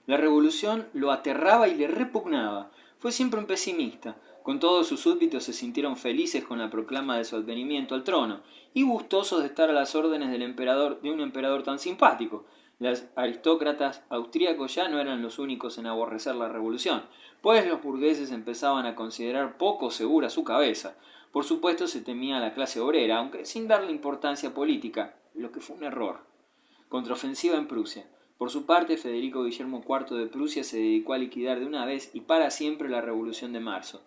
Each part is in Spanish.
La revolución lo aterraba y le repugnaba. Fue siempre un pesimista. Con todos sus súbditos se sintieron felices con la proclama de su advenimiento al trono y gustosos de estar a las órdenes de un emperador tan simpático. Los aristócratas austríacos ya no eran los únicos en aborrecer la revolución, pues los burgueses empezaban a considerar poco segura su cabeza. Por supuesto se temía a la clase obrera, aunque sin darle importancia política, lo que fue un error. Contraofensiva en Prusia. Por su parte, Federico Guillermo IV de Prusia se dedicó a liquidar de una vez y para siempre la Revolución de Marzo.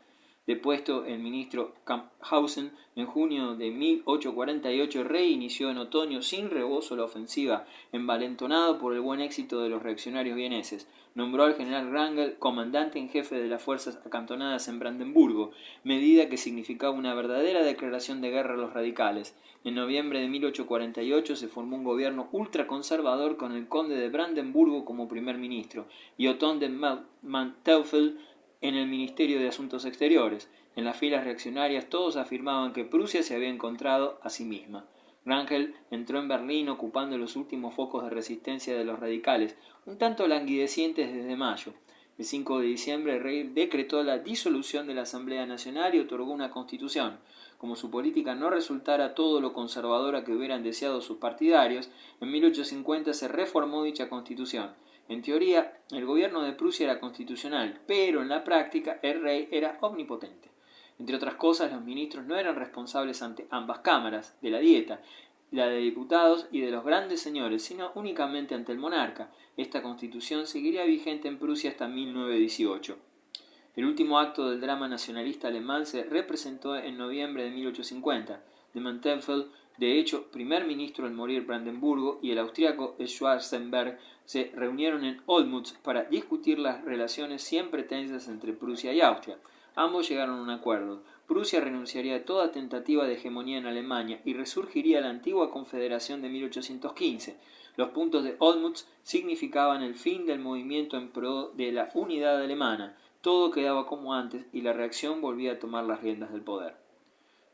Depuesto el ministro Camphausen, en junio de 1848 el rey inició en otoño sin rebozo la ofensiva, envalentonado por el buen éxito de los reaccionarios vieneses. Nombró al general Wrangel comandante en jefe de las fuerzas acantonadas en Brandenburgo, medida que significaba una verdadera declaración de guerra a los radicales. En noviembre de 1848 se formó un gobierno ultraconservador con el conde de Brandenburgo como primer ministro y Otón de Manteuffel en el Ministerio de Asuntos Exteriores. En las filas reaccionarias todos afirmaban que Prusia se había encontrado a sí misma. Wrangel entró en Berlín ocupando los últimos focos de resistencia de los radicales, un tanto languidecientes desde mayo. El 5 de diciembre el rey decretó la disolución de la Asamblea Nacional y otorgó una constitución. Como su política no resultara todo lo conservadora que hubieran deseado sus partidarios, en 1850 se reformó dicha constitución. En teoría, el gobierno de Prusia era constitucional, pero en la práctica el rey era omnipotente. Entre otras cosas, los ministros no eran responsables ante ambas cámaras de la Dieta, la de diputados y de los grandes señores, sino únicamente ante el monarca. Esta constitución seguiría vigente en Prusia hasta 1918. El último acto del drama nacionalista alemán se representó en noviembre de 1850. De Manteuffel, de hecho, primer ministro al morir Brandenburgo, y el austríaco Schwarzenberg se reunieron en Olmütz para discutir las relaciones siempre tensas entre Prusia y Austria. Ambos llegaron a un acuerdo. Prusia renunciaría a toda tentativa de hegemonía en Alemania y resurgiría la antigua Confederación de 1815. Los puntos de Olmütz significaban el fin del movimiento en pro de la unidad alemana. Todo quedaba como antes y la reacción volvía a tomar las riendas del poder.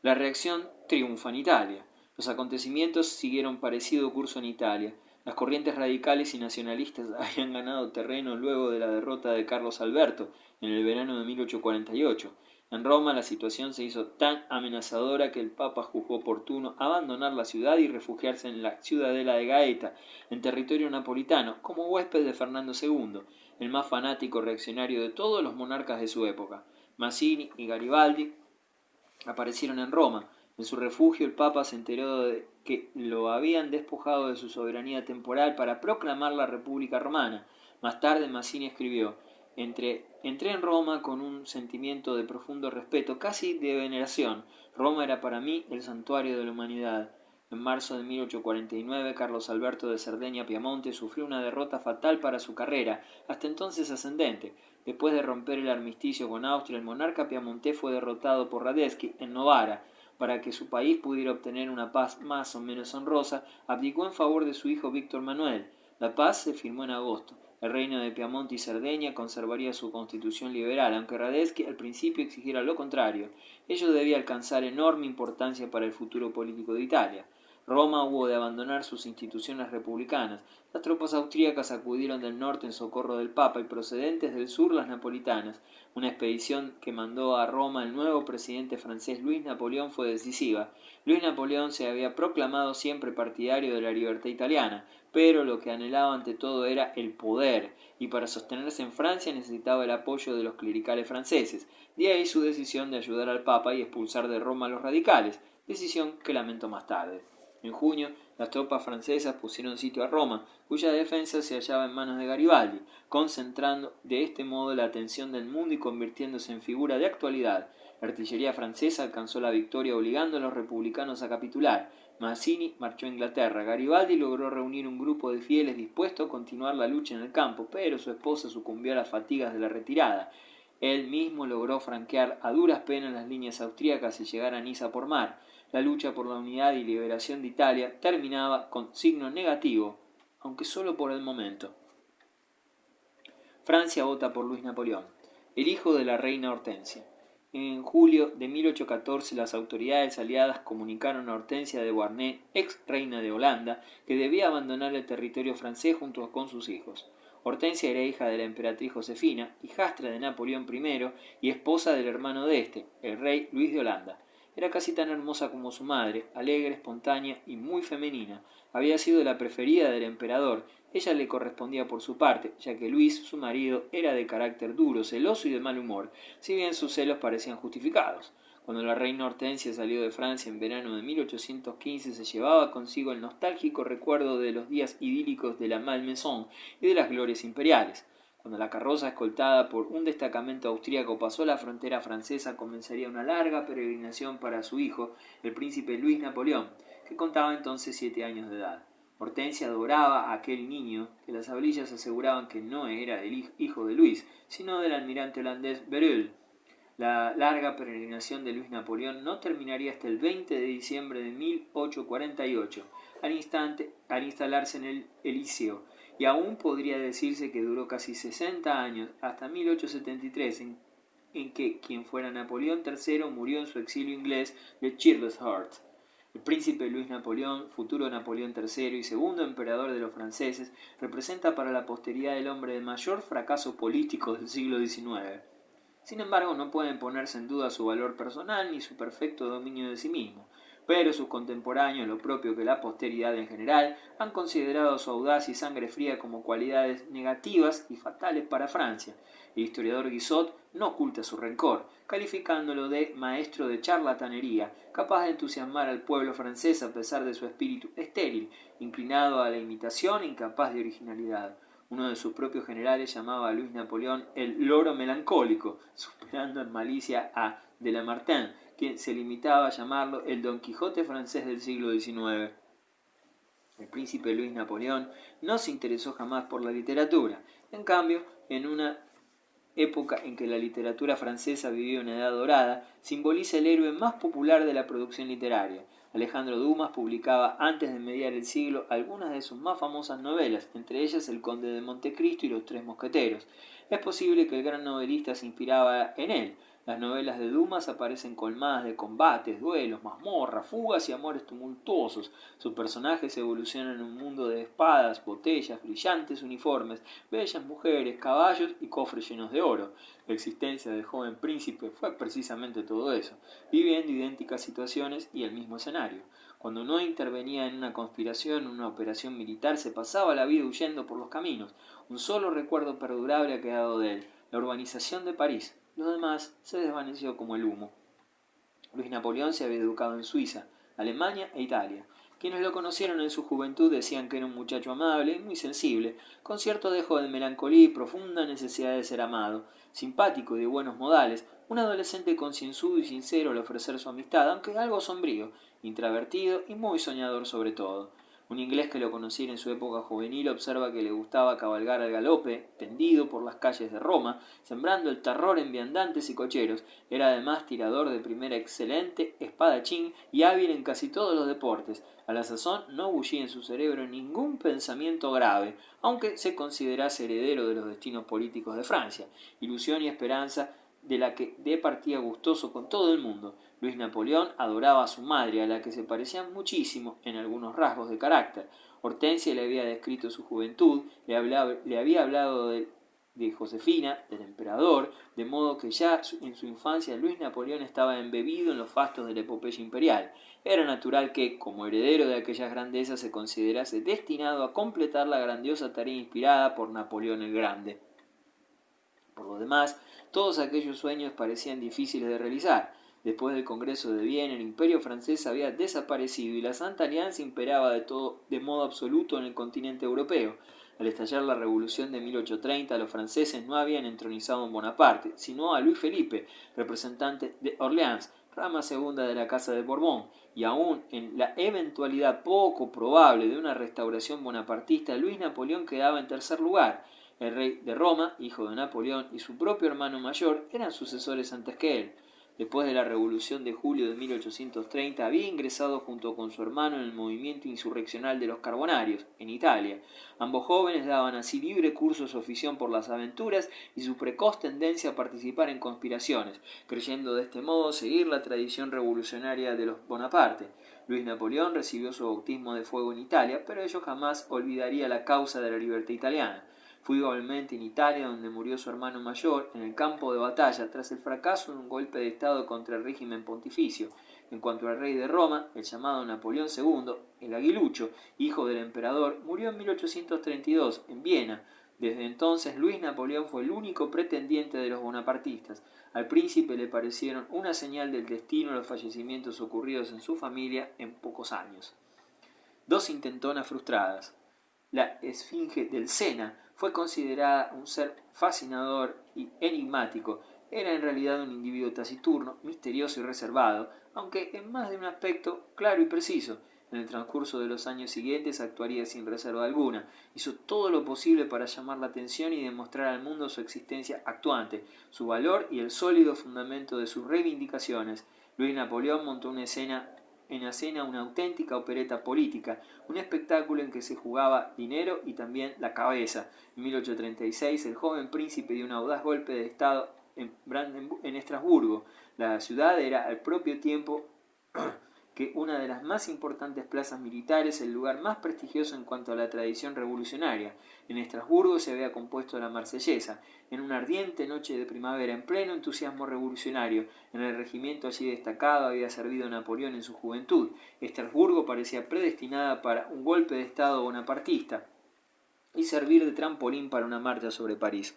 La reacción triunfa en Italia. Los acontecimientos siguieron parecido curso en Italia. Las corrientes radicales y nacionalistas habían ganado terreno luego de la derrota de Carlos Alberto en el verano de 1848. En Roma la situación se hizo tan amenazadora que el Papa juzgó oportuno abandonar la ciudad y refugiarse en la ciudadela de Gaeta, en territorio napolitano, como huésped de Fernando II, el más fanático reaccionario de todos los monarcas de su época. Mazzini y Garibaldi aparecieron en Roma. En su refugio el Papa se enteró de que lo habían despojado de su soberanía temporal para proclamar la República Romana. Más tarde Mazzini escribió: Entré en Roma con un sentimiento de profundo respeto, casi de veneración. Roma era para mí el santuario de la humanidad. En marzo de 1849, Carlos Alberto de Cerdeña-Piamonte sufrió una derrota fatal para su carrera, hasta entonces ascendente. Después de romper el armisticio con Austria, el monarca piamontés fue derrotado por Radetzky en Novara. Para que su país pudiera obtener una paz más o menos honrosa, abdicó en favor de su hijo Víctor Manuel. La paz se firmó en agosto. El reino de Piamonte y Cerdeña conservaría su constitución liberal, aunque Radetzky al principio exigiera lo contrario. Ello debía alcanzar enorme importancia para el futuro político de Italia. Roma hubo de abandonar sus instituciones republicanas. Las tropas austríacas acudieron del norte en socorro del Papa y procedentes del sur las napolitanas. Una expedición que mandó a Roma el nuevo presidente francés Luis Napoleón fue decisiva. Luis Napoleón se había proclamado siempre partidario de la libertad italiana, pero lo que anhelaba ante todo era el poder, y para sostenerse en Francia necesitaba el apoyo de los clericales franceses. De ahí su decisión de ayudar al Papa y expulsar de Roma a los radicales, decisión que lamentó más tarde. En junio, las tropas francesas pusieron sitio a Roma, cuya defensa se hallaba en manos de Garibaldi, concentrando de este modo la atención del mundo y convirtiéndose en figura de actualidad. La artillería francesa alcanzó la victoria obligando a los republicanos a capitular. Mazzini marchó a Inglaterra. Garibaldi logró reunir un grupo de fieles dispuesto a continuar la lucha en el campo, pero su esposa sucumbió a las fatigas de la retirada. Él mismo logró franquear a duras penas las líneas austríacas y llegar a Niza por mar. La lucha por la unidad y liberación de Italia terminaba con signo negativo, aunque solo por el momento. Francia vota por Luis Napoleón, el hijo de la reina Hortensia. En julio de 1814 las autoridades aliadas comunicaron a Hortensia de Beauharnais, ex reina de Holanda, que debía abandonar el territorio francés junto con sus hijos. Hortensia era hija de la emperatriz Josefina, hijastra de Napoleón I y esposa del hermano de este, el rey Luis de Holanda. Era casi tan hermosa como su madre, alegre, espontánea y muy femenina. Había sido la preferida del emperador. Ella le correspondía por su parte, ya que Luis, su marido, era de carácter duro, celoso y de mal humor, si bien sus celos parecían justificados. Cuando la reina Hortensia salió de Francia en verano de 1815, se llevaba consigo el nostálgico recuerdo de los días idílicos de la Malmaison y de las glorias imperiales. Cuando la carroza escoltada por un destacamento austríaco pasó la frontera francesa, comenzaría una larga peregrinación para su hijo, el príncipe Luis Napoleón, que contaba entonces 7 años de edad. Hortensia adoraba a aquel niño, que las hablillas aseguraban que no era el hijo de Luis, sino del almirante holandés Berulle. La larga peregrinación de Luis Napoleón no terminaría hasta el 20 de diciembre de 1848, al instalarse en el Elíseo, y aún podría decirse que duró casi 60 años, hasta 1873, en que quien fuera Napoleón III murió en su exilio inglés de Chislehurst. El príncipe Luis Napoleón, futuro Napoleón III y segundo emperador de los franceses, representa para la posteridad el hombre de mayor fracaso político del siglo XIX. Sin embargo, no pueden ponerse en duda su valor personal ni su perfecto dominio de sí mismo, pero sus contemporáneos, lo propio que la posteridad en general, han considerado su audacia y sangre fría como cualidades negativas y fatales para Francia. El historiador Guizot no oculta su rencor, calificándolo de maestro de charlatanería, capaz de entusiasmar al pueblo francés a pesar de su espíritu estéril, inclinado a la imitación e incapaz de originalidad. Uno de sus propios generales llamaba a Luis Napoleón el loro melancólico, superando en malicia a de Lamartine, quien se limitaba a llamarlo el Don Quijote francés del siglo XIX. El príncipe Luis Napoleón no se interesó jamás por la literatura. En cambio, en una época en que la literatura francesa vivía una edad dorada, simboliza el héroe más popular de la producción literaria. Alejandro Dumas publicaba antes de mediar el siglo algunas de sus más famosas novelas, entre ellas El Conde de Montecristo y Los Tres Mosqueteros. Es posible que el gran novelista se inspiraba en él. Las novelas de Dumas aparecen colmadas de combates, duelos, mazmorras, fugas y amores tumultuosos. Sus personajes evolucionan en un mundo de espadas, botellas, brillantes uniformes, bellas mujeres, caballos y cofres llenos de oro. La existencia del joven príncipe fue precisamente todo eso, viviendo idénticas situaciones y el mismo escenario. Cuando no intervenía en una conspiración o una operación militar, se pasaba la vida huyendo por los caminos. Un solo recuerdo perdurable ha quedado de él: la urbanización de París. Lo demás se desvaneció como el humo. Luis Napoleón se había educado en Suiza, Alemania e Italia. Quienes lo conocieron en su juventud decían que era un muchacho amable y muy sensible, con cierto dejo de melancolía y profunda necesidad de ser amado, simpático y de buenos modales, un adolescente concienzudo y sincero al ofrecer su amistad, aunque algo sombrío, introvertido y muy soñador sobre todo. Un inglés que lo conociera en su época juvenil observa que le gustaba cabalgar al galope, tendido por las calles de Roma, sembrando el terror en viandantes y cocheros. Era además tirador de primera excelente, espadachín y hábil en casi todos los deportes. A la sazón no bullía en su cerebro ningún pensamiento grave, aunque se considerase heredero de los destinos políticos de Francia, ilusión y esperanza de la que partía gustoso con todo el mundo. Luis Napoleón adoraba a su madre, a la que se parecían muchísimo en algunos rasgos de carácter. Hortensia le había descrito su juventud, le había hablado de Josefina, del emperador, de modo que ya en su infancia Luis Napoleón estaba embebido en los fastos de la epopeya imperial. Era natural que, como heredero de aquellas grandezas, se considerase destinado a completar la grandiosa tarea inspirada por Napoleón el Grande. Por lo demás, todos aquellos sueños parecían difíciles de realizar. Después del Congreso de Viena, el Imperio francés había desaparecido y la Santa Alianza imperaba de modo absoluto en el continente europeo. Al estallar la Revolución de 1830, los franceses no habían entronizado a Bonaparte, sino a Luis Felipe, representante de Orleans, rama segunda de la Casa de Borbón, y aún en la eventualidad poco probable de una restauración bonapartista, Luis Napoleón quedaba en tercer lugar. El rey de Roma, hijo de Napoleón, y su propio hermano mayor eran sucesores antes que él. Después de la Revolución de julio de 1830 había ingresado junto con su hermano en el movimiento insurreccional de los Carbonarios, en Italia. Ambos jóvenes daban así libre curso a su afición por las aventuras y su precoz tendencia a participar en conspiraciones, creyendo de este modo seguir la tradición revolucionaria de los Bonaparte. Luis Napoleón recibió su bautismo de fuego en Italia, pero ello jamás olvidaría la causa de la libertad italiana. Fue igualmente en Italia donde murió su hermano mayor en el campo de batalla tras el fracaso de un golpe de estado contra el régimen pontificio. En cuanto al rey de Roma, el llamado Napoleón II, el aguilucho, hijo del emperador, murió en 1832 en Viena. Desde entonces Luis Napoleón fue el único pretendiente de los bonapartistas. Al príncipe le parecieron una señal del destino los fallecimientos ocurridos en su familia en pocos años. Dos intentonas frustradas. La esfinge del Sena fue considerada un ser fascinador y enigmático. Era en realidad un individuo taciturno, misterioso y reservado, aunque en más de un aspecto claro y preciso. En el transcurso de los años siguientes actuaría sin reserva alguna. Hizo todo lo posible para llamar la atención y demostrar al mundo su existencia actuante, su valor y el sólido fundamento de sus reivindicaciones. Luis Napoleón montó en escena una auténtica opereta política, un espectáculo en que se jugaba dinero y también la cabeza. En 1836 el joven príncipe dio un audaz golpe de estado en Estrasburgo. La ciudad era al propio tiempo que una de las más importantes plazas militares, el lugar más prestigioso en cuanto a la tradición revolucionaria. En Estrasburgo se había compuesto la Marsellesa, en una ardiente noche de primavera, en pleno entusiasmo revolucionario. En el regimiento allí destacado había servido Napoleón en su juventud. Estrasburgo parecía predestinada para un golpe de estado bonapartista y servir de trampolín para una marcha sobre París.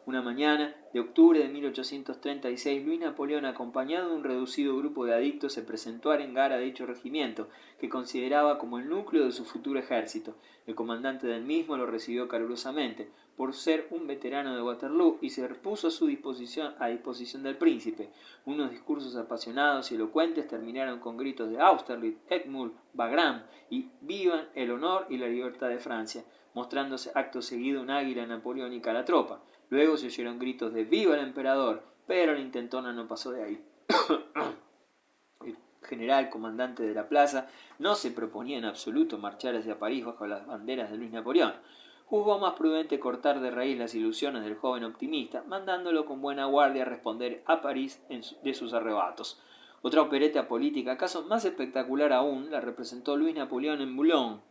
Una mañana de octubre de 1836, Luis Napoleón, acompañado de un reducido grupo de adictos, se presentó a arengar a dicho regimiento, que consideraba como el núcleo de su futuro ejército. El comandante del mismo lo recibió calurosamente, por ser un veterano de Waterloo, y se puso a disposición del príncipe. Unos discursos apasionados y elocuentes terminaron con gritos de Austerlitz, Edmund, Wagram y «Vivan el honor y la libertad de Francia», mostrándose acto seguido un águila napoleónica a la tropa. Luego se oyeron gritos de «¡Viva el emperador!», pero la intentona no pasó de ahí. El general comandante de la plaza no se proponía en absoluto marchar hacia París bajo las banderas de Luis Napoleón. Juzgó más prudente cortar de raíz las ilusiones del joven optimista, mandándolo con buena guardia a responder a París de sus arrebatos. Otra opereta política, acaso más espectacular aún, la representó Luis Napoleón en Boulogne.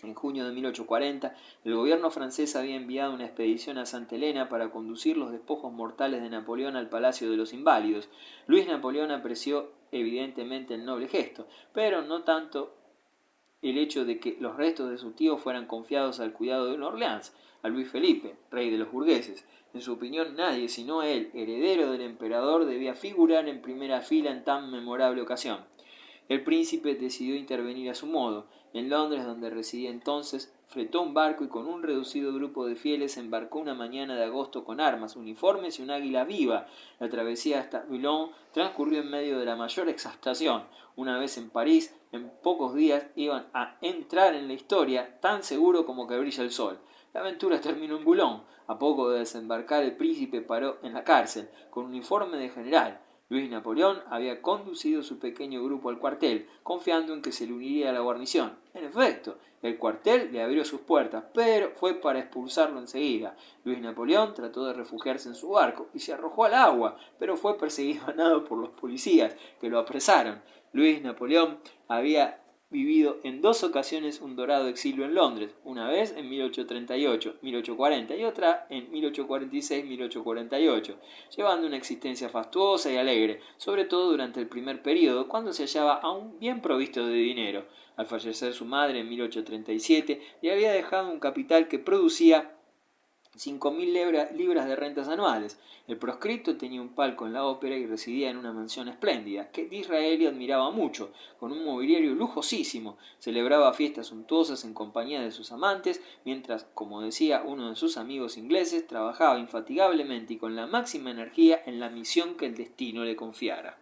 En junio de 1840, el gobierno francés había enviado una expedición a Santa Helena para conducir los despojos mortales de Napoleón al Palacio de los Inválidos. Luis Napoleón apreció evidentemente el noble gesto, pero no tanto el hecho de que los restos de su tío fueran confiados al cuidado de un Orleans, a Luis Felipe, rey de los burgueses. En su opinión, nadie sino él, heredero del emperador, debía figurar en primera fila en tan memorable ocasión. El príncipe decidió intervenir a su modo. En Londres, donde residía entonces, fletó un barco y con un reducido grupo de fieles embarcó una mañana de agosto con armas, uniformes y un águila viva. La travesía hasta Boulogne transcurrió en medio de la mayor exaltación. Una vez en París, en pocos días iban a entrar en la historia tan seguro como que brilla el sol. La aventura terminó en Boulogne. A poco de desembarcar, el príncipe paró en la cárcel, con uniforme de general. Luis Napoleón había conducido su pequeño grupo al cuartel, confiando en que se le uniría a la guarnición. En efecto, el cuartel le abrió sus puertas, pero fue para expulsarlo enseguida. Luis Napoleón trató de refugiarse en su barco y se arrojó al agua, pero fue perseguido a nado por los policías, que lo apresaron. Luis Napoleón había vivido en dos ocasiones un dorado exilio en Londres, una vez en 1838-1840 y otra en 1846-1848, llevando una existencia fastuosa y alegre, sobre todo durante el primer período, cuando se hallaba aún bien provisto de dinero. Al fallecer su madre en 1837, le había dejado un capital que producía 5.000 libras de rentas anuales. El proscripto tenía un palco en la ópera y residía en una mansión espléndida, que Disraeli admiraba mucho, con un mobiliario lujosísimo. Celebraba fiestas suntuosas en compañía de sus amantes, mientras, como decía uno de sus amigos ingleses, trabajaba infatigablemente y con la máxima energía en la misión que el destino le confiara.